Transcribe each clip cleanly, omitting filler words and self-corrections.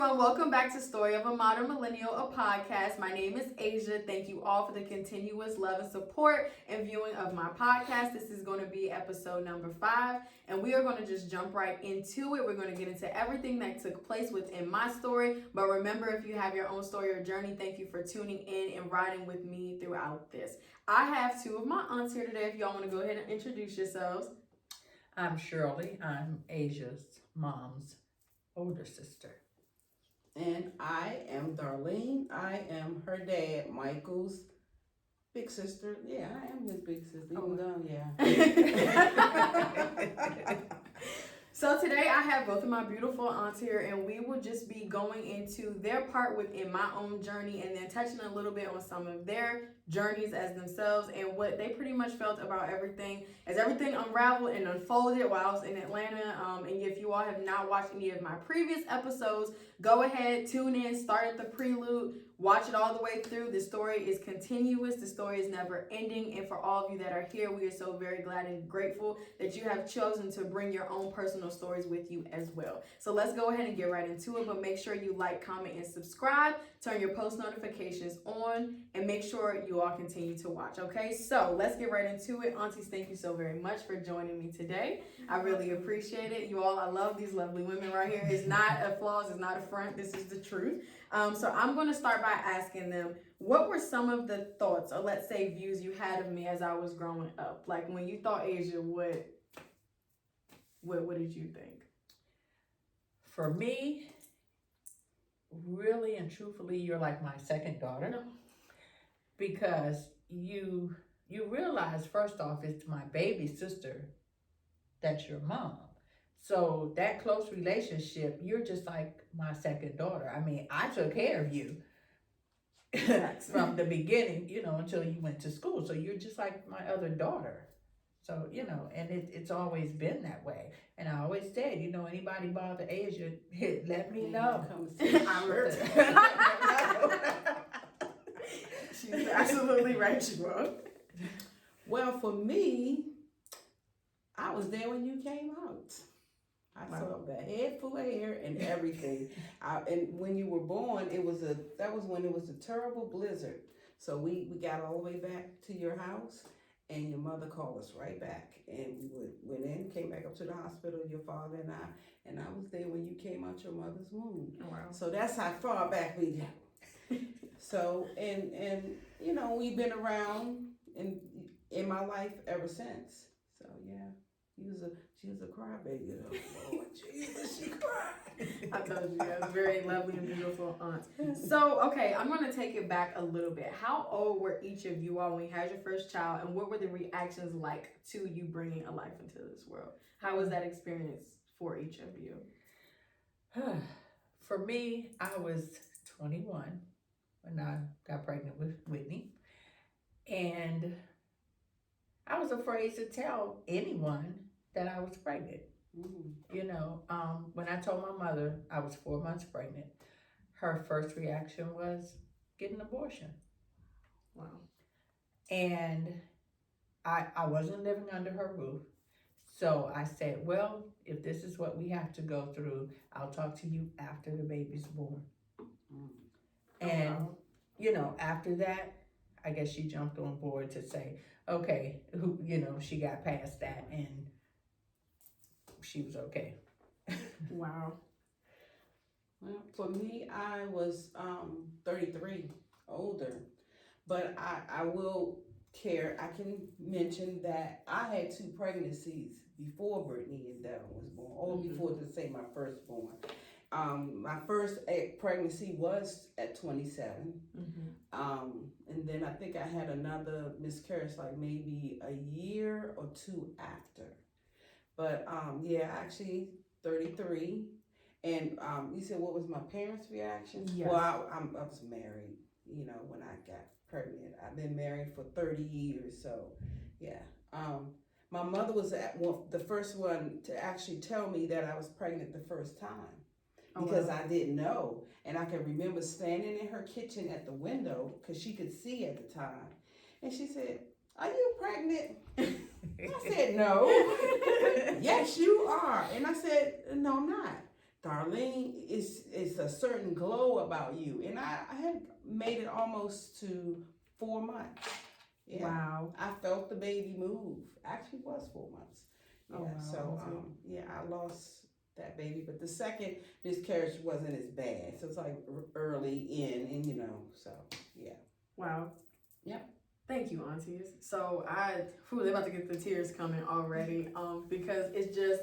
Welcome back to Story of a Modern Millennial, a podcast. My name is Asia. Thank you all for the continuous love and support and viewing of my podcast. This is going to be episode number 5, and we are going to just jump right into it. We're going to get into everything that took place within my story. But remember, if you have your own story or journey, thank you for tuning in and riding with me throughout this. I have 2 of my aunts here today. If y'all want to go ahead and introduce yourselves. I'm Shirley. I'm Asia's mom's older sister. And I am Darlene. I am her dad, Michael's big sister. Yeah, I am his big sister. Even though, yeah. So today I have both of my beautiful aunts here, and we will just be going into their part within my own journey and then touching a little bit on some of their journeys as themselves and what they pretty much felt about everything as everything unraveled and unfolded while I was in Atlanta. And if you all have not watched any of my previous episodes, go ahead, tune in, start at the prelude, watch it all the way through. The story is continuous. The story is never ending. And for all of you that are here, we are so very glad and grateful that you have chosen to bring your own personal stories with you as well. So let's go ahead and get right into it. But make sure you like, comment, and subscribe. Turn your post notifications on and make sure you all continue to watch. Okay, so let's get right into it. Aunties, thank you so very much for joining me today. I really appreciate it. You all, I love these lovely women right here. It's not a flaws, it's not a front. This is the truth. So I'm going to start by asking them, what were some of the thoughts, or let's say views you had of me as I was growing up? Like when you thought Asia, what did you think? For me, really and truthfully, you're like my second daughter, because you realize, first off, it's my baby sister that's your mom. So that close relationship, you're just like my second daughter. I mean, I took care of you from the beginning, until you went to school. So you're just like my other daughter. So, and it's always been that way. And I always said, anybody bother Asia, let me know. She's absolutely right, you are. Well, for me, I was there when you came out. I saw the head full of hair and everything. And when you were born, that was when it was a terrible blizzard. So we got all the way back to your house, and your mother called us right back, and we went in, came back up to the hospital, your father and I was there when you came out your mother's womb. Oh, wow. So that's how far back we got. So and we've been around in my life ever since. So yeah. She was a crybaby though. Lord Jesus, she cried. I told you, guys, very lovely and beautiful aunts. So, okay, I'm going to take it back a little bit. How old were each of you all when you had your first child, and what were the reactions like to you bringing a life into this world? How was that experience for each of you? For me, I was 21 when I got pregnant with Whitney, and I was afraid to tell anyone that I was pregnant. When I told my mother I was 4 months pregnant, her first reaction was get an abortion. Wow. And I wasn't living under her roof. So I said, well, if this is what we have to go through, I'll talk to you after the baby's born. And, after that, I guess she jumped on board to say, okay, she got past that and she was okay. Wow. Well, for me, I was 33, older, but I can mention that I had 2 pregnancies before Brittany and Devin was born, or before, to say, my firstborn. My first pregnancy was at 27. And then I think I had another miscarriage like maybe a year or 2 after. But actually 33. And you said, what was my parents' reaction? Yes. Well, I was married, when I got pregnant. I've been married for 30 years, so yeah. My mother was the first one to actually tell me that I was pregnant the first time. Because I didn't know. And I can remember standing in her kitchen at the window, because she could see at the time. And she said, are you pregnant? I said, no. Yes, you are. And I said, no, I'm not. Darlene, it's a certain glow about you. And I had made it almost to 4 months. Yeah. Wow. I felt the baby move. Actually, it was 4 months. Yeah. Oh, wow. So yeah, I lost that baby, but the second miscarriage wasn't as bad. So it's like early in, and so yeah. Wow. Yep. Thank you, aunties. So they're about to get the tears coming already. Because it's just,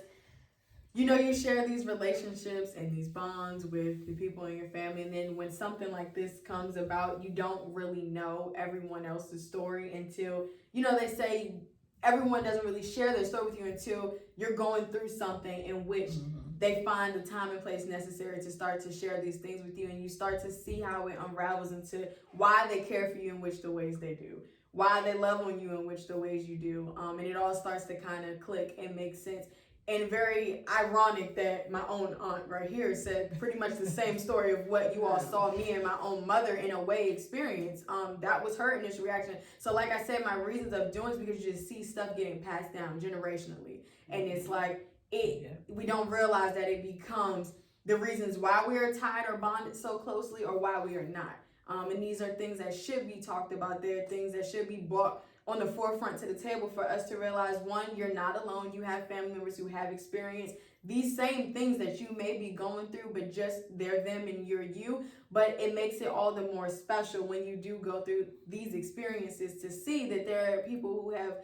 you share these relationships and these bonds with the people in your family, and then when something like this comes about, you don't really know everyone else's story until, they say everyone doesn't really share their story with you until you're going through something in which they find the time and place necessary to start to share these things with you, and you start to see how it unravels into why they care for you in which the ways they do, why they love on you in which the ways you do, and it all starts to kind of click and make sense. And very ironic that my own aunt right here said pretty much the same story of what you all saw me and my own mother in a way experience. That was her initial reaction. So like I said, my reasons of doing is because you just see stuff getting passed down generationally. And it's like, we don't realize that it becomes the reasons why we are tied or bonded so closely or why we are not. And these are things that should be talked about. They're things that should be brought on the forefront to the table for us to realize, one, you're not alone. You have family members who have experienced these same things that you may be going through, but just they're them and you're you. But it makes it all the more special when you do go through these experiences to see that there are people who have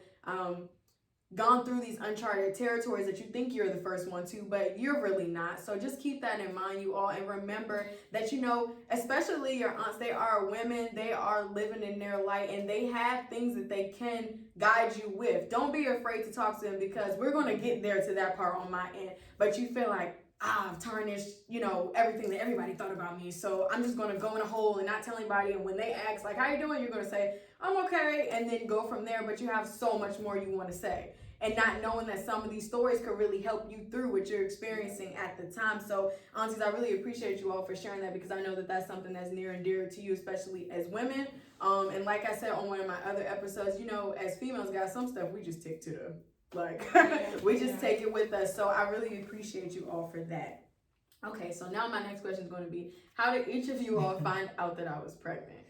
gone through these uncharted territories that you think you're the first one to, but you're really not. So just keep that in mind, you all, and remember that, especially your aunts, they are women, they are living in their light, and they have things that they can guide you with. Don't be afraid to talk to them, because we're going to get there to that part on my end, but you feel like, I've tarnished, everything that everybody thought about me, so I'm just going to go in a hole and not tell anybody, and when they ask, like, how you doing, you're going to say, I'm okay, and then go from there, but you have so much more you want to say. And not knowing that some of these stories could really help you through what you're experiencing at the time. So, aunties, I really appreciate you all for sharing that, because I know that that's something that's near and dear to you, especially as women. And like I said on one of my other episodes, as females, guys, some stuff we just take to the, we just take it with us. So I really appreciate you all for that. Okay, so now my next question is going to be, how did each of you all find out that I was pregnant?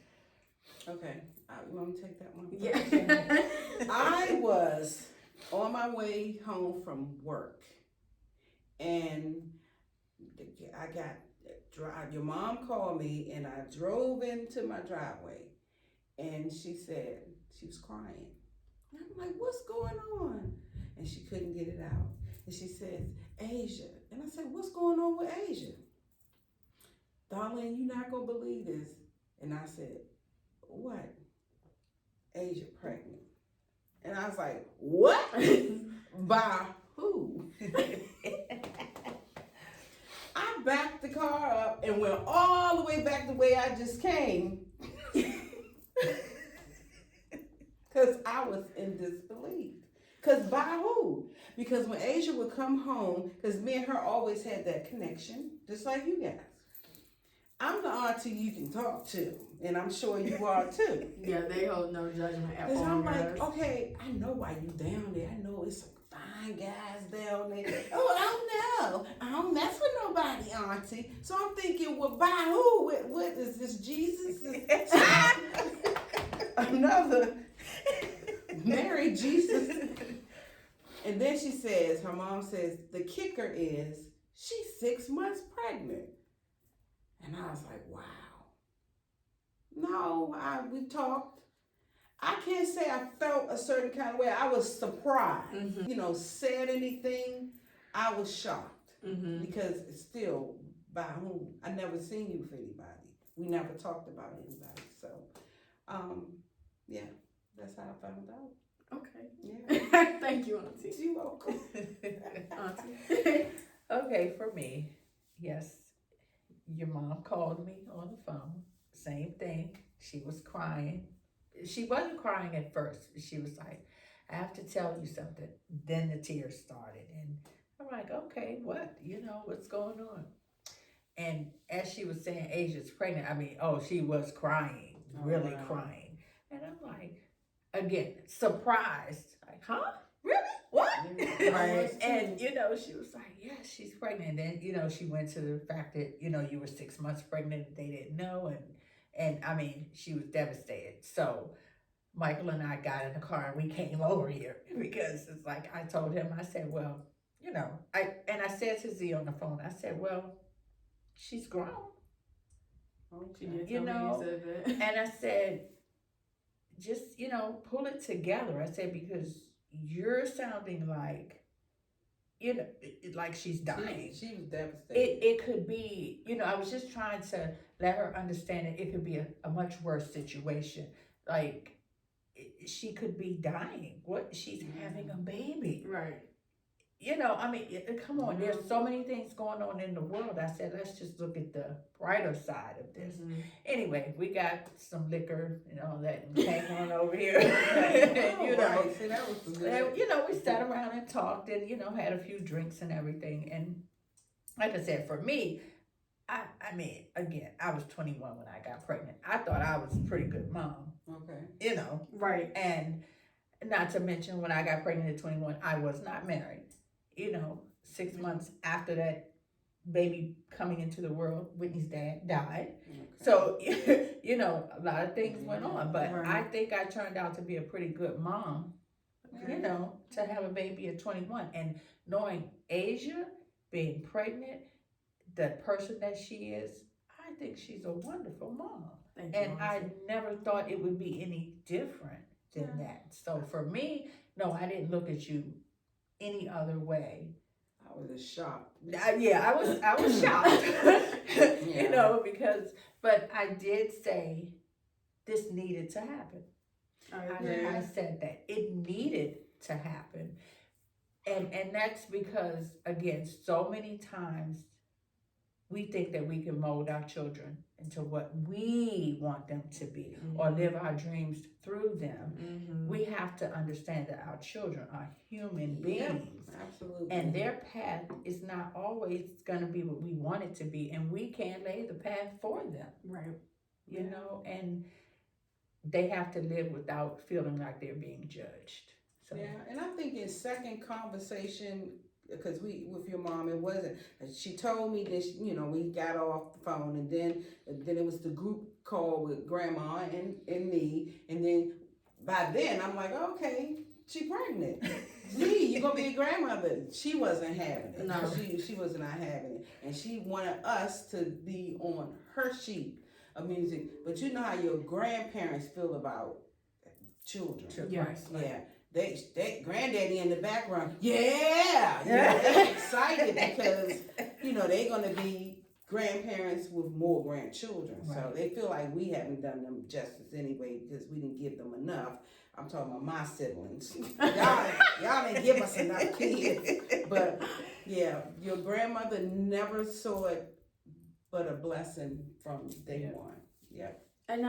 Okay, you want me to take that one? Yeah. I was on my way home from work, and your mom called me, and I drove into my driveway, and she said she was crying. And I'm like, what's going on? And she couldn't get it out. And she says, Asia. And I said, what's going on with Asia? Darlene, you're not going to believe this. And I said, what? Asia pregnant. And I was like, what? By who? I backed the car up and went all the way back the way I just came. Because I was in disbelief. Because by who? Because when Asia would come home, because me and her always had that connection, just like you guys. I'm the auntie you can talk to, and I'm sure you are too. Yeah, they hold no judgment at all. Because I'm like, okay, I know why you down there. I know it's some fine guys down there. Oh, I don't mess with nobody, auntie. So I'm thinking, well, by who? What is this, Jesus? Another Mary Jesus. And then she says, her mom says, the kicker is she's 6 months pregnant. And I was like, wow. No, we talked. I can't say I felt a certain kind of way. I was surprised. Mm-hmm. Said anything, I was shocked. Mm-hmm. Because it's still, by whom? I never seen you with anybody. We never talked about anybody. So, yeah, that's how I found out. Okay. Yeah. Thank you, Auntie. You're welcome. Auntie. Okay, for me, yes. Your mom called me on the phone. Same thing. She was crying. She wasn't crying at first. She was like, I have to tell you something. Then the tears started. And I'm like, okay, what? What's going on? And as she was saying, Asia's pregnant, she was crying, really crying. And I'm like, again, surprised. Like, huh? really? What? Right. And, she was like, yeah, she's pregnant. And then, she went to the fact that, you were 6 months pregnant and they didn't know. And I mean, she was devastated. So Michael and I got in the car and we came over here because it's like, I told him, I said, well, I said to Z on the phone, I said, well, she's grown. She did tell me you said that. And I said, just, pull it together. I said, because you're sounding like, like she's dying. She was devastated. It could be, I was just trying to let her understand that it could be a much worse situation. Like, she could be dying. What? She's having a baby. Right. I mean, come on. There's so many things going on in the world. I said, let's just look at the brighter side of this. Anyway, we got some liquor and all that and came on over here. Right. See, that was good. We sat around and talked and, had a few drinks and everything. And like I said, for me, I mean, again, I was 21 when I got pregnant. I thought I was a pretty good mom. Okay. Right. And not to mention when I got pregnant at 21, I was not married. 6 months after that baby coming into the world, Whitney's dad died. Okay. So, a lot of things went on. But I think I turned out to be a pretty good mom, to have a baby at 21. And knowing Asia, being pregnant, the person that she is, I think she's a wonderful mom. I never thought it would be any different than that. So for me, no, I didn't look at you any other way. I was shocked. I was shocked. But I did say this needed to happen. I said that it needed to happen. And that's because, again, so many times we think that we can mold our children into what we want them to be or live our dreams through them. We have to understand that our children are human beings. Absolutely. And their path is not always going to be what we want it to be. And we can't lay the path for them. Right. And they have to live without feeling like they're being judged. So. Yeah, and I think in second conversation, because with your mom, it wasn't. She told me this. We got off the phone, and then it was the group call with Grandma and me, and then by then I'm like, okay, she pregnant. Gee, you gonna be a grandmother? She wasn't having it. No, she was not having it, and she wanted us to be on her sheet of music. But you know how your grandparents feel about children. Yes. Yeah. They granddaddy in the background. They're excited because they're gonna be grandparents with more grandchildren. Right. So they feel like we haven't done them justice anyway because we didn't give them enough. I'm talking about my siblings. y'all didn't give us enough kids. But yeah, your grandmother never saw it but a blessing from day one. Yep. And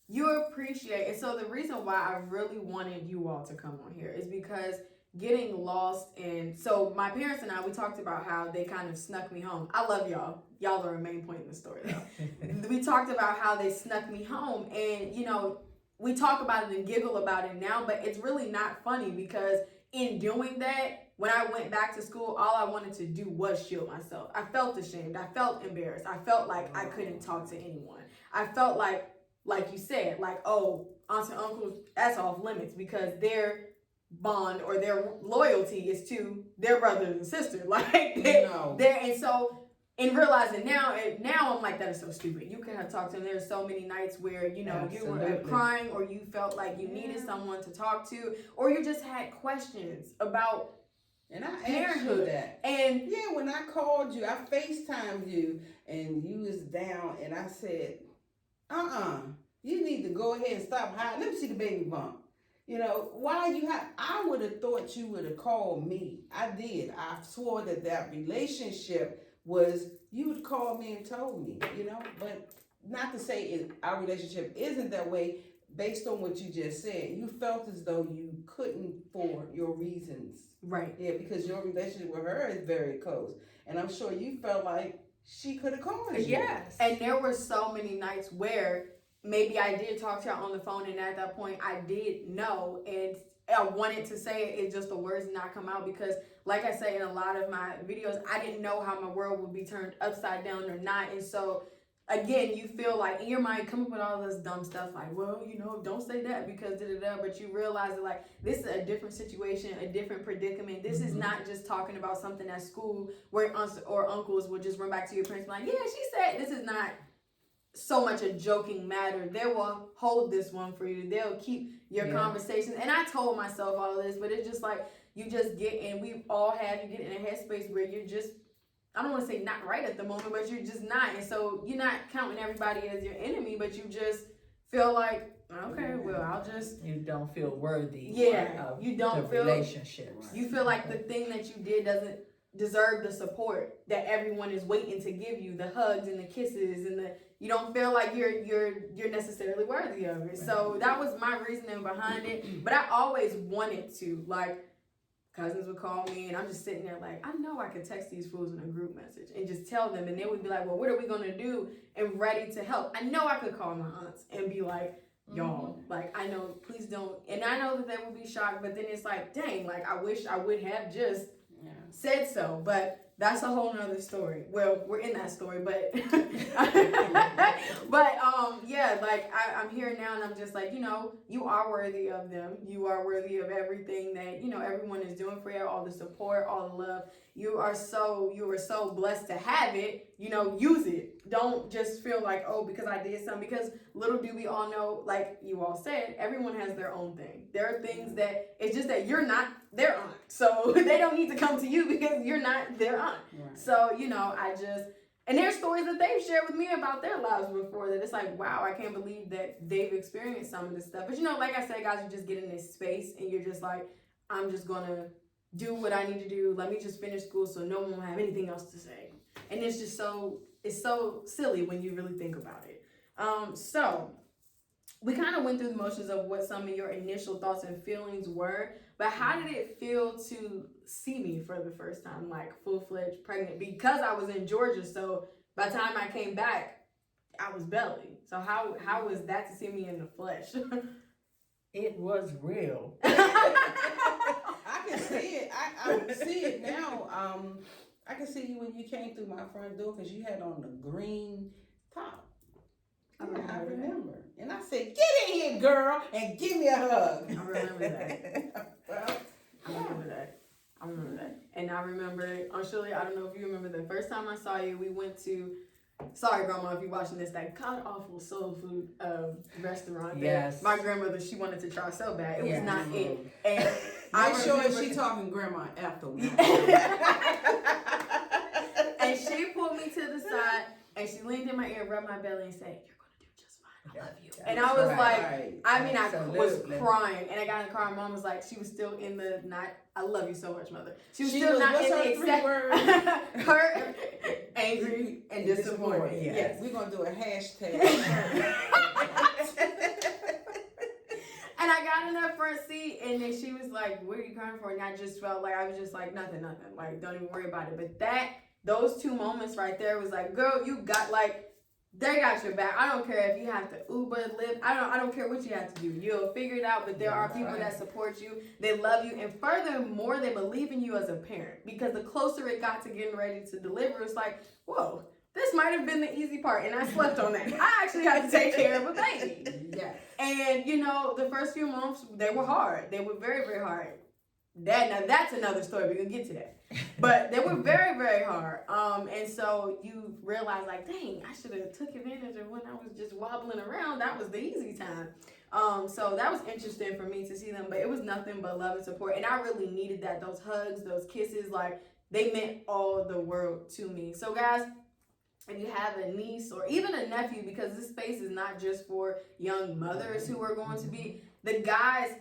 you appreciate it. So the reason why I really wanted you all to come on here is because getting lost in, so my parents and I, we talked about how they kind of snuck me home. I love y'all. Y'all are a main point in the story though. We talked about how they snuck me home, and we talk about it and giggle about it now, but it's really not funny because in doing that, when I went back to school, all I wanted to do was shield myself. I felt ashamed. I felt embarrassed. I felt like I couldn't talk to anyone. I felt like you said, aunts and uncles, that's off limits because their bond or their loyalty is to their brothers and sisters. And so in realizing now I'm like, that is so stupid. You can have talked to them. There's so many nights where, you were crying or you felt like you needed someone to talk to, or you just had questions about and I parenthood. Asked you that. And when I called you, I FaceTimed you and you was down and I said, you need to go ahead and stop hiding. Let me see the baby bump. Why you I would have thought you would have called me. I did. I swore that relationship was, you would call me and told me, but not to say our relationship isn't that way based on what you just said. You felt as though you couldn't for your reasons. Right. Yeah, because your relationship with her is very close. And I'm sure you felt like she could have called you. Yes. And there were so many nights where maybe I did talk to her on the phone, and at that point I did know, and I wanted to say it, just the words did not come out because, like I say in a lot of my videos, I didn't know how my world would be turned upside down or not. And so, again, you feel like in your mind come up with all this dumb stuff like, well, don't say that because da-da-da, but you realize that like this is a different situation, a different predicament. This is not just talking about something at school where aunts or uncles would just run back to your parents and be like, yeah, she said. This is not so much a joking matter. They will hold this one for you. They'll keep your conversations. And I told myself all of this, but it's just like you just get in, we all have, you get in a headspace where you're just, I don't want to say not right at the moment, but you're just not. And so you're not counting everybody as your enemy, but you just feel like, okay, well, I'll just. You don't feel worthy. Yeah, you don't feel relationships. You feel like the thing that you did doesn't deserve the support that everyone is waiting to give you, the hugs and the kisses and the. You don't feel like you're necessarily worthy of it. So that was my reasoning behind it. But I always wanted to, like, cousins would call me and I'm just sitting there like, I know I could text these fools in a group message and just tell them, and they would be like, well, what are we gonna do? And ready to help. I know I could call my aunts and be like, y'all, like, I know, please don't. And I know that they would be shocked, but then it's like, dang, like, I wish I would have just said so. But that's a whole nother story. Well, we're in that story, but yeah, like I'm here now and I'm just like, you are worthy of them. You are worthy of everything that, everyone is doing for you, all the support, all the love. You are so blessed to have it, use it. Don't just feel like, oh, because I did something, because little do we all know, like you all said, everyone has their own thing. There are things that it's just that you're not their aunt. So they don't need to come to you because you're not their aunt. Right. So, and there's stories that they've shared with me about their lives before that it's like, wow, I can't believe that they've experienced some of this stuff. But, like I said, guys, you just get in this space and you're just like, I'm just going to do what I need to do. Let me just finish school so no one will have anything else to say. And it's just it's so silly when you really think about it. So we kind of went through the motions of what some of your initial thoughts and feelings were, but how did it feel to see me for the first time, like full-fledged pregnant? Because I was in Georgia, so by the time I came back, I was belly. So how was that to see me in the flesh? It was real. I can see it. I see it now. I can see you when you came through my front door because you had on the green top. I remember. And I said, get in here, girl, and give me a hug. I remember that. I remember that. And I remember, Shirley, I don't know if you remember the first time I saw you, we went to, sorry, Grandma, if you're watching this, that god-awful soul food restaurant. Yes. My grandmother, she wanted to try so bad. It was not it. And I'm sure she talking Grandma afterwards. And she pulled me to the side, and she leaned in my ear, rubbed my belly, and said, I love you. And I was I was crying. And I got in the car, and Mom was like, she was still in the I love you so much, Mother. She was still not in the exact hurt, angry, and disappointed. Yes. We're going to do a hashtag. And I got in that front seat, and then she was like, what are you crying for? And I just felt like I was just like, nothing. Like, don't even worry about it. But those two moments right there was like, girl, you got they got your back. I don't care if you have to Uber, Lyft. I don't care what you have to do. You'll figure it out. But there are people that support you. They love you. And furthermore, they believe in you as a parent. Because the closer it got to getting ready to deliver, it's like, whoa, this might have been the easy part. And I slept on that. I actually had to take care of a baby. Yeah. And, the first few months, they were hard. They were very, very hard. Now that's another story. We're going to get to that. But they were very, very hard. And so you realize, like, dang, I should have took advantage of when I was just wobbling around. That was the easy time. So that was interesting for me to see them. But it was nothing but love and support. And I really needed that. Those hugs, those kisses, like, they meant all the world to me. So, guys, if you have a niece or even a nephew, because this space is not just for young mothers who are going to be, the guys,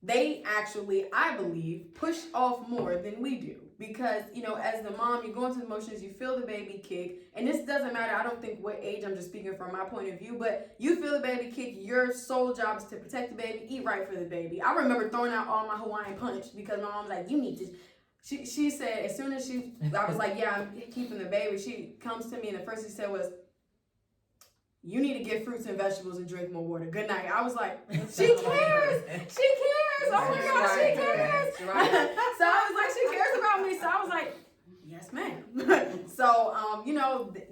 they actually, I believe, push off more than we do. Because, as the mom, you go into the motions, you feel the baby kick. And this doesn't matter, I don't think what age, I'm just speaking from my point of view. But you feel the baby kick, your sole job is to protect the baby, eat right for the baby. I remember throwing out all my Hawaiian punch because my mom was like, you need to. She said, as soon as I was like, yeah, I'm keeping the baby. She comes to me and the first thing she said was, you need to get fruits and vegetables and drink more water. Good night. I was like, she cares. She cares. Oh my gosh, she cares. Right. So I was like, she cares about me. So I was like, yes, ma'am. So,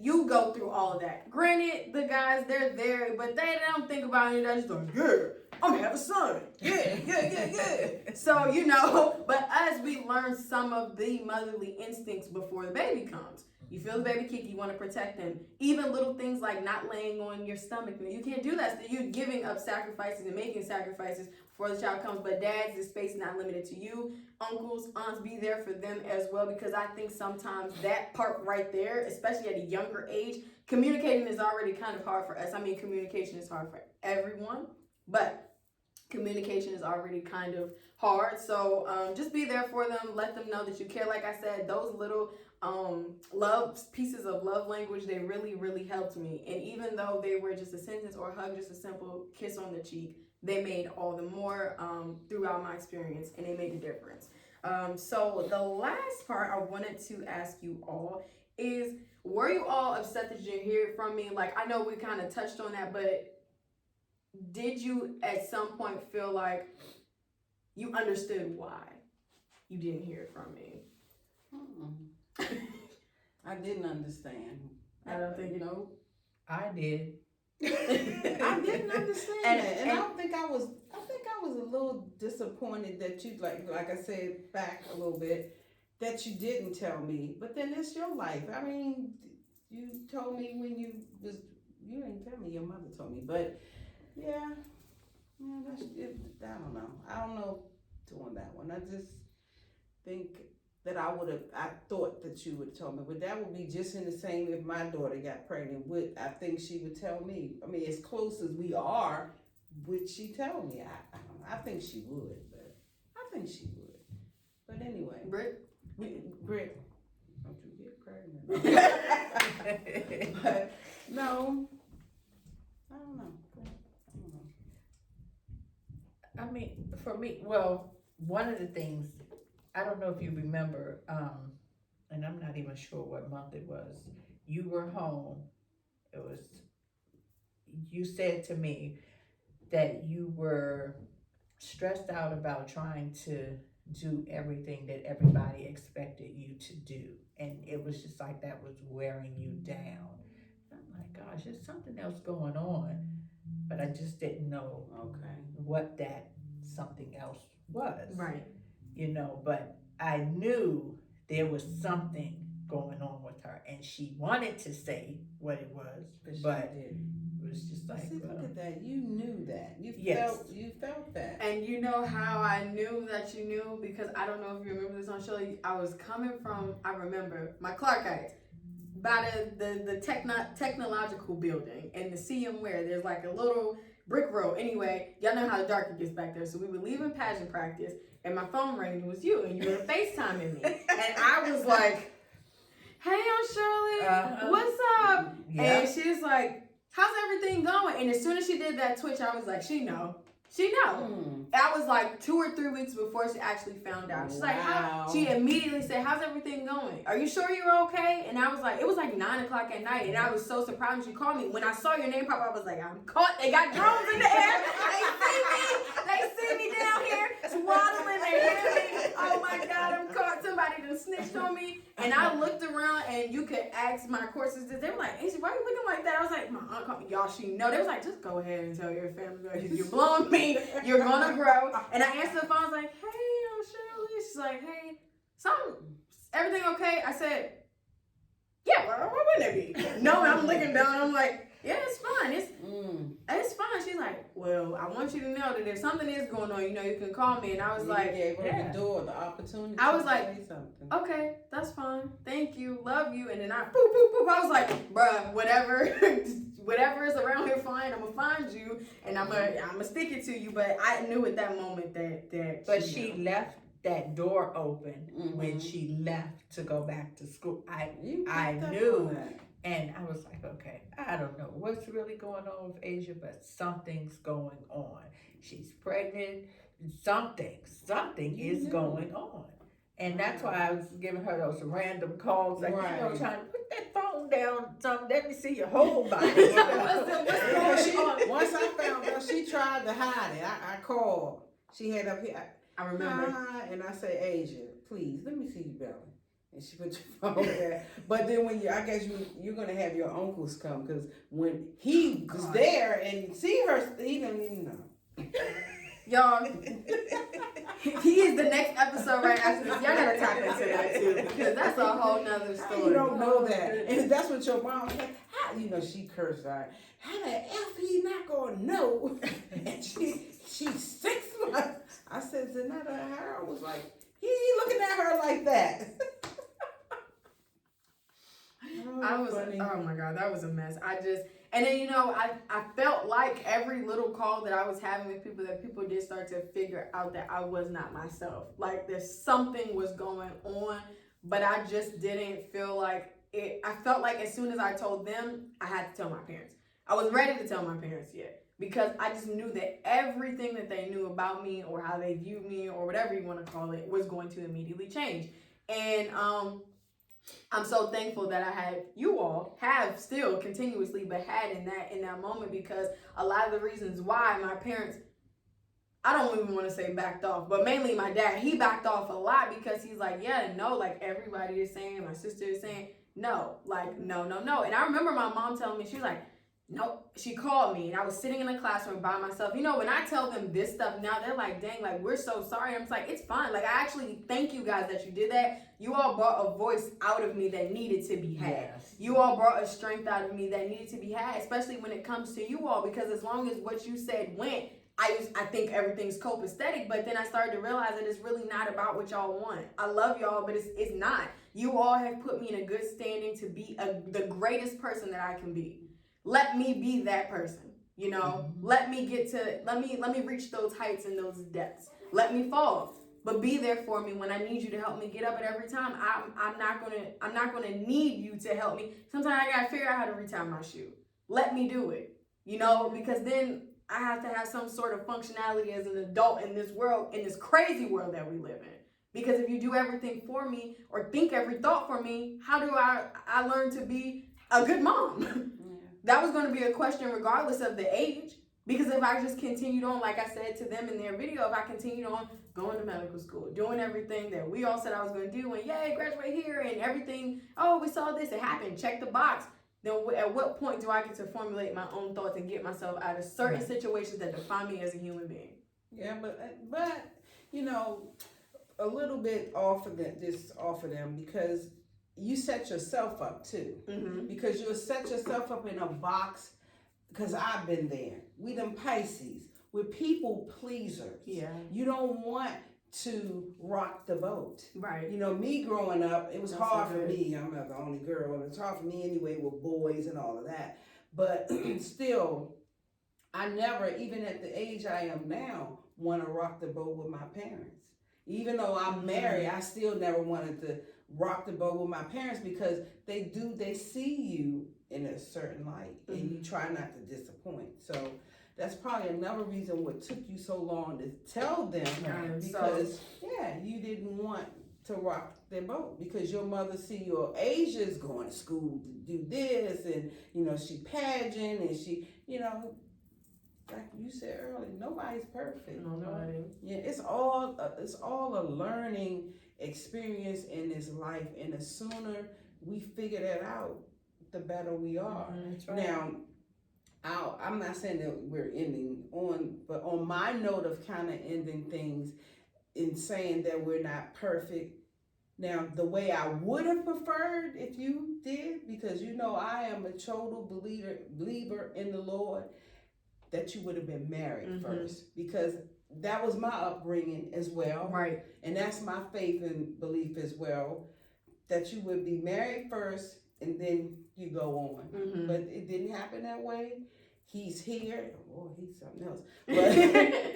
you go through all of that. Granted, the guys, they're there, but they don't think about it. They're just like, yeah, I'm gonna have a son. Yeah. So, but us, we learn some of the motherly instincts before the baby comes. You feel the baby kick, you want to protect them. Even little things like not laying on your stomach. You can't do that. So you're giving up sacrifices and making sacrifices before the child comes. But dads, this space is not limited to you. Uncles, aunts, be there for them as well. Because I think sometimes that part right there, especially at a younger age, communicating is already kind of hard for us. I mean, communication is hard for everyone. But communication is already kind of hard. So just be there for them. Let them know that you care. Like I said, those little pieces of love language, they really, really helped me. And even though they were just a sentence or a hug, just a simple kiss on the cheek, they made all the more throughout my experience, and they made a difference. So the last part I wanted to ask you all is, were you all upset that you didn't hear it from me? Like, I know we kind of touched on that, but did you at some point feel like you understood why you didn't hear it from me? I didn't understand. I don't think you know. I did. I didn't understand that, and I think I was a little disappointed that you like I said back a little bit that you didn't tell me. But then it's your life. I mean, you told me when you didn't tell me. Your mother told me, but yeah, that's it. I don't know doing that one. I just think that I thought that you would tell me, but that would be just in the same if my daughter got pregnant. I think she would tell me. I mean, as close as we are, would she tell me? I think she would, but I think she would. But anyway, Britt, don't you get pregnant? But no, I don't know. I mean, for me, well, one of the things, I don't know if you remember, and I'm not even sure what month it was. You were home. You said to me that you were stressed out about trying to do everything that everybody expected you to do. And it was just like that was wearing you down. I'm like, gosh, there's something else going on. But I just didn't know what that something else was. right? But I knew there was something going on with her, and she wanted to say what it was, but it was just like, see, look at that. You knew that. You felt that. And you know how I knew that you knew? Because I don't know if you remember this on show. I was coming from, I remember, my Clarkites by the technological building and the CM where there's like a little brick road. Anyway, y'all know how dark it gets back there. So we were leaving pageant practice, and my phone rang, and it was you, and you were FaceTiming me. And I was like, hey, Aunt Shirley, what's up? Yeah. And she's like, how's everything going? And as soon as she did that twitch, I was like, she know. I was like 2 or 3 weeks before she actually found out. She's like, she immediately said, how's everything going? Are you sure you're okay? And I was like, it was like 9 o'clock at night, and I was so surprised when she called me. When I saw your name pop up, I was like, I'm caught. They got drones in the air. They see me down here swaddling. They hear me. Oh my God, I'm caught. Somebody done snitched on me. And I looked around, and you could ask my courses. They were like, Aisha, why are you looking like that? I was like, my aunt called me. Y'all, she know. They was like, just go ahead and tell your family. If you're blowing me, you're gonna grow. And I answered the phone. I was like, hey, Aunt Shirley. She's like, hey, everything okay? I said, yeah, why wouldn't it be? No, I'm looking down. I'm like, yeah, it's fine. It's fine. She's like, well, I want you to know that if something is going on, you can call me. And I was like, gave her the door, the opportunity. I was like, say something. Okay, that's fine. Thank you. Love you. And then I boop. I was like, bruh, whatever is around here, fine. I'm gonna find you, and I'm gonna stick it to you. But I knew at that moment that. But she left that door open when she left to go back to school. I knew, and I was like, okay, I don't know what's really going on with Asia, but something's going on. She's pregnant. Something is going on. And that's why I was giving her those random calls, like, Right. trying to put that phone down, let me see your whole body. Yeah, once I found out, she tried to hide it. I called. She had up here. I remember. Hi, and I said, Asia, please, let me see your belly. And she put your phone there. But then when I guess you're going to have your uncles come, because when he was there and see her, he didn't even know. Y'all, he is the next episode right after this. Y'all gotta tap into that too, because that's a whole nother story. You don't know that. And that's what your mom said. How, she cursed her. How the F he not gonna know? And she's 6 months. I said, Zanetta, Harold was like, he ain't looking at her like that. Oh my God, that was a mess. And then, I felt like every little call that I was having with people, that people did start to figure out that I was not myself. Like, there's something was going on, but I just didn't feel like it. I felt like as soon as I told them, I had to tell my parents. I was ready to tell my parents yet, because I just knew that everything that they knew about me, or how they viewed me, or whatever you want to call it, was going to immediately change. And, I'm so thankful that have still continuously, but had in that moment, because a lot of the reasons why my parents, I don't even want to say backed off, but mainly my dad, he backed off a lot, because he's like, yeah, no, like everybody is saying, my sister is saying, no, like, no. And I remember my mom telling me, she was like, no, she called me, and I was sitting in a classroom by myself. When I tell them this stuff now, they're like, dang, like, we're so sorry. I'm just like, it's fine. Like, I actually thank you guys that you did that. You all brought a voice out of me that needed to be had. Yes. You all brought a strength out of me that needed to be had, especially when it comes to you all, because as long as what you said went, I think everything's copacetic, but then I started to realize that it's really not about what y'all want. I love y'all, but it's not. You all have put me in a good standing to be the greatest person that I can be. Let me be that person, Let me let me reach those heights and those depths. Let me fall, but be there for me when I need you to help me get up. At every time, I'm not gonna need you to help me. Sometimes I gotta figure out how to retie my shoe. Let me do it, because then I have to have some sort of functionality as an adult in this world, in this crazy world that we live in. Because if you do everything for me, or think every thought for me, how do I learn to be a good mom? That was going to be a question regardless of the age. Because if I just continued on, like I said to them in their video, if I continued on going to medical school, doing everything that we all said I was going to do, and yay, graduate here, and everything, oh, we saw this, it happened, check the box, then at what point do I get to formulate my own thoughts and get myself out of certain situations that define me as a human being? Yeah, but a little bit off of them, because you set yourself up too. Mm-hmm. Because you'll set yourself up in a box, because I've been there. We them Pisces. We're people pleasers. Yeah. You don't want to rock the boat. Right. Me growing up, it was That's hard so for good. me. I'm not the only girl, and it's hard for me anyway with boys and all of that. But still, I never, even at the age I am now, want to rock the boat with my parents. Even though I'm married, I still never wanted to rock the boat with my parents, because they see you in a certain light, and you try not to disappoint. So that's probably another reason what took you so long to tell them, because you didn't want to rock their boat, because your mother see your Asia's going to school to do this, and she pageant, and she like you said earlier, nobody's perfect. Nobody. Yeah, it's all a learning experience in this life, and the sooner we figure that out, the better we are. That's right. Now, I'm not saying that we're ending on, but on my note of kind of ending things in saying that we're not perfect. Now, the way I would have preferred if you did, because I am a total believer in the Lord, that you would have been married first, because that was my upbringing as well. Right. And that's my faith and belief as well, that you would be married first and then you go on. Mm-hmm. But it didn't happen that way. He's here. Oh, he's something else. But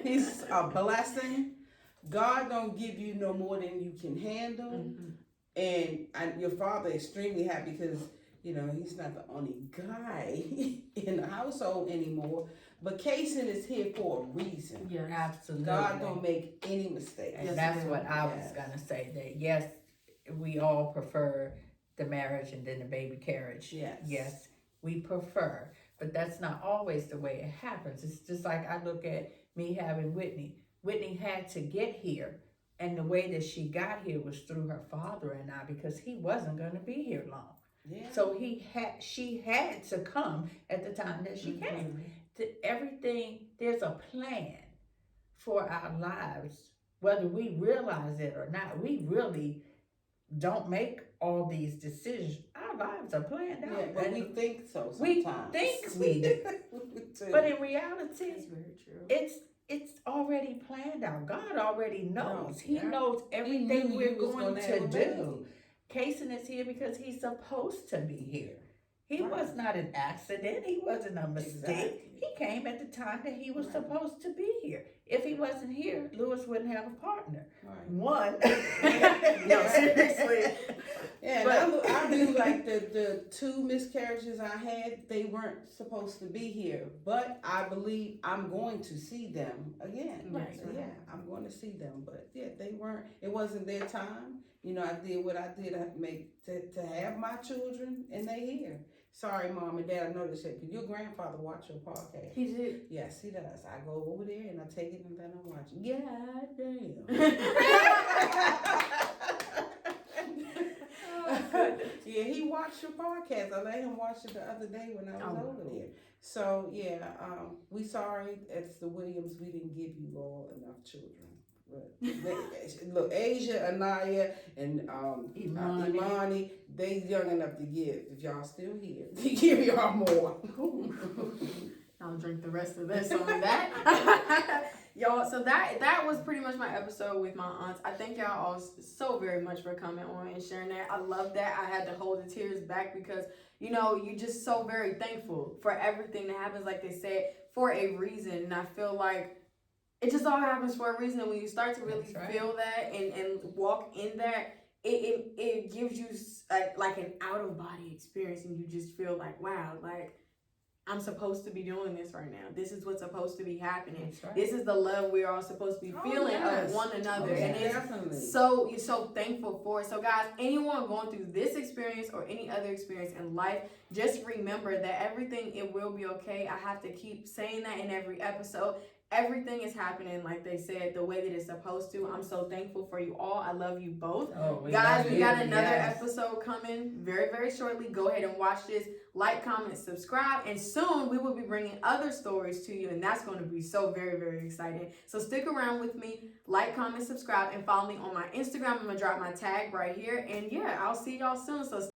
he's a blessing. God don't give you no more than you can handle. And your father extremely happy, because he's not the only guy in the household anymore. But casing is here for a reason. Yes. Absolutely. God don't make any mistakes. And Yes, that's ma'am. what I was Yes. gonna say. That yes, we all prefer the marriage and then the baby carriage. Yes. Yes, we prefer, but that's not always the way it happens. It's just like I look at me having Whitney. Whitney had to get here, and the way that she got here was through her father and I, because he wasn't gonna be here long. Yeah. So she had to come at the time that she came. Everything, there's a plan for our lives, whether we realize it or not. We really don't make all these decisions. Our lives are planned out. Yeah, but and we think so we sometimes. think we do. too. But in reality, That's very true. it's already planned out. God already knows. He Yeah. knows everything knew we're you was going gonna to have a baby. do. Kaysen is here because he's supposed to be here. He Right. was not an accident. He wasn't a mistake. Exactly. He came at the time that he was Right. supposed to be here. If he wasn't here, Lewis wouldn't have a partner. Right. One. No, seriously. Yeah, But- and I knew like the two miscarriages I had, they weren't supposed to be here, but I believe I'm going to see them again. Right. So, yeah, I'm going to see them, but yeah, they weren't. It wasn't their time. You know, I did what I did to have my children, and they here. Sorry, Mom and Dad, I know this. Could your grandfather watch your podcast? He did. Yes, he does. I go over there and I take it and then I'm watching. God damn. Yeah, he watched your podcast. I let him watch it the other day when I was over there. So yeah, we sorry it's the Williams. We didn't give you all enough children. But look, Asia, Anaya, and Imani, they young enough to give. If y'all still here, to give y'all more. I'll drink the rest of this on that. Y'all, so that was pretty much my episode with my aunts. I thank y'all all so very much for coming on and sharing that. I love that. I had to hold the tears back because, you know, you're just so very thankful for everything that happens, like they said, for a reason. And I feel like it just all happens for a reason. And when you start to really feel that and walk in that, it gives you like an out-of-body experience. And you just feel like, wow, like, I'm supposed to be doing this right now. This is what's supposed to be happening. Right. This is the love we're all supposed to be feeling of one another. And it's so, you're so thankful for it. So guys, anyone going through this experience or any other experience in life, just remember that everything, it will be okay. I have to keep saying that in every episode. Everything is happening, like they said, the way that it's supposed to. I'm so thankful for you all. I love you both. Guys, we got another episode coming very, very shortly. Go ahead and watch this. Like, comment, subscribe. And soon we will be bringing other stories to you. And that's going to be so very, very exciting. So stick around with me. Like, comment, subscribe, and follow me on my Instagram. I'm going to drop my tag right here. And yeah, I'll see y'all soon. So